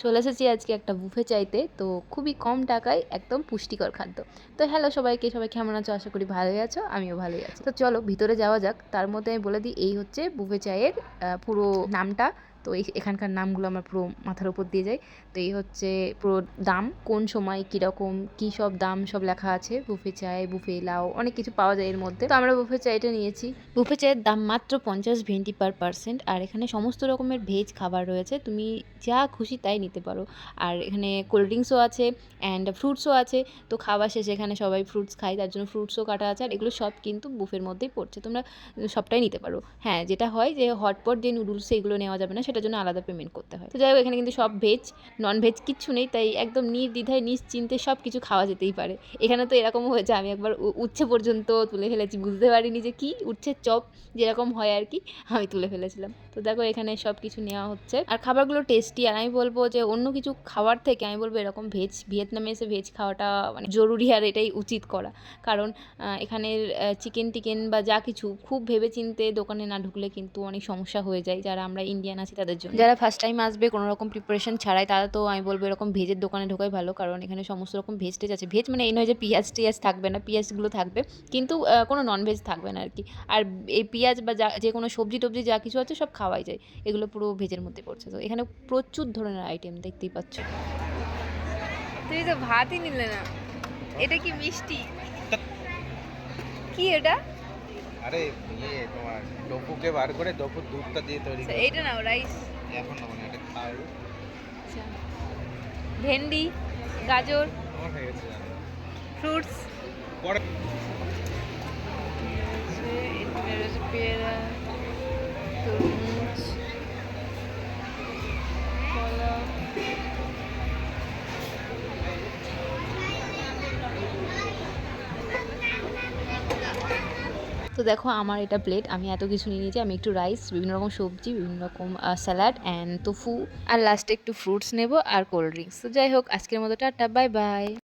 চলে এসেছি আজকে একটা বুফে চাইতে, তো খুবই কম টাকায় একদম পুষ্টিকর খাদ্য। তো হ্যালো সবাইকে, সবাই কেমন আছো? আশা করি ভালোই আছো, আমিও ভালোই আছি। তো চলো ভিতরে যাওয়া যাক। তার মধ্যে আমি বলে দিই, এই হচ্ছে বুফে চায়ের পুরো নামটা। তো এখানকার নামগুলো আমার পুরো মাথার উপর দিয়ে যায়। তো এই হচ্ছে পুরো দাম, কোন সময় কীরকম কী সব দাম সব লেখা আছে। বুফে চায়, বুফে লাও, অনেক কিছু পাওয়া যায় এর মধ্যে। তো আমরা বুফে চাইটা নিয়েছি। বুফে চায়ের দাম মাত্র 50 ভেন্টি পার পার্সেন্ট। আর এখানে সমস্ত রকমের ভেজ খাবার রয়েছে, তুমি যা খুশি তাই নিতে পারো। আর এখানে কোল্ড ড্রিঙ্কসও আছে অ্যান্ড ফ্রুটসও আছে। তো খাওয়া শেষে এখানে সবাই ফ্রুটস খায়, তার জন্য ফ্রুটসও কাটা আছে। আর এগুলো সব কিন্তু বুফের মধ্যেই পড়ছে, তোমরা সবটাই নিতে পারো। হ্যাঁ, যেটা হয় যে হটপট যে নুডলস এগুলো নেওয়া যাবে না, সেটার জন্য আলাদা পেমেন্ট করতে হয়। তো যাই হোক, এখানে কিন্তু সব ভেজ, নন ভেজ কিচ্ছু নেই, তাই একদম নির্দ্বিধায় নিশ্চিন্তে সব কিছু খাওয়া যেতেই পারে। এখানে তো এরকমও হয়েছে, আমি একবার উচ্ছে পর্যন্ত তুলে ফেলেছি, বুঝতে পারিনি যে কি উচ্ছের চপ যেরকম হয় আর কি, আমি তুলে ফেলেছিলাম। তো দেখো এখানে সব কিছু নেওয়া হচ্ছে, আর খাবারগুলো টেস্টি। আর আমি বলবো যে অন্য কিছু খাওয়ার থেকে আমি বলবো এরকম ভিয়েতনামে এসে ভেজ খাওয়াটা মানে জরুরি, আর এটাই উচিত করা। কারণ এখানের চিকেন বা যা কিছু খুব ভেবে চিনতে দোকানে না ঢুকলে কিন্তু অনেক সমস্যা হয়ে যায়, যারা আমরা ইন্ডিয়ান আছি তাদের জন্য। যারা ফার্স্ট টাইম আসবে কোনো রকম প্রিপারেশন ছাড়াই, তারা তো আমি বলবো এরকম ভেজের দোকানে ঢোকাই ভালো। কারণ এখানে সমস্ত রকম ভেজ টেজ আছে। ভেজ মানে এই নয় যে পেঁয়াজ টিয়াজ থাকবে না, পেঁয়াজগুলো থাকবে, কিন্তু কোনো নন ভেজ থাকবে না আর কি। আর এই পেঁয়াজ বা যে কোনো সবজি টবজি যা কিছু আছে সব খাওয়াই যায়, এগুলো পুরো ভেজের মধ্যে পড়ছে। তো এখানে প্রচুর ধরনের আইটেম দেখতেই পাচ্ছ। তুমি তো ভাতই নিলে না। এটা কি মিষ্টি? কি এটা? আরে তোমার ডফুকে বার করে ডফুর দুধটা দিয়ে তৈরি করে। এইটা নাও, রাইস। এখন না, মানে এটা খাওয়াবো। আচ্ছা, ভেন্ডি, গাজর, আমার হয়ে গেছে জানো। ফ্রুটস, পরে পেয়ারা, তরমুজ, কলা। তো দেখো আমার এটা প্লেট, আমি এত কিছু নিয়ে নিয়েছি। আমি একটু রাইস, বিভিন্ন রকম সবজি, বিভিন্ন রকম স্যালাড অ্যান্ড তোফু, আর লাস্টে একটু ফ্রুটস নেব আর কোল্ড ড্রিঙ্কস। তো যাই হোক, আজকের মতো টাটা, বাই বাই।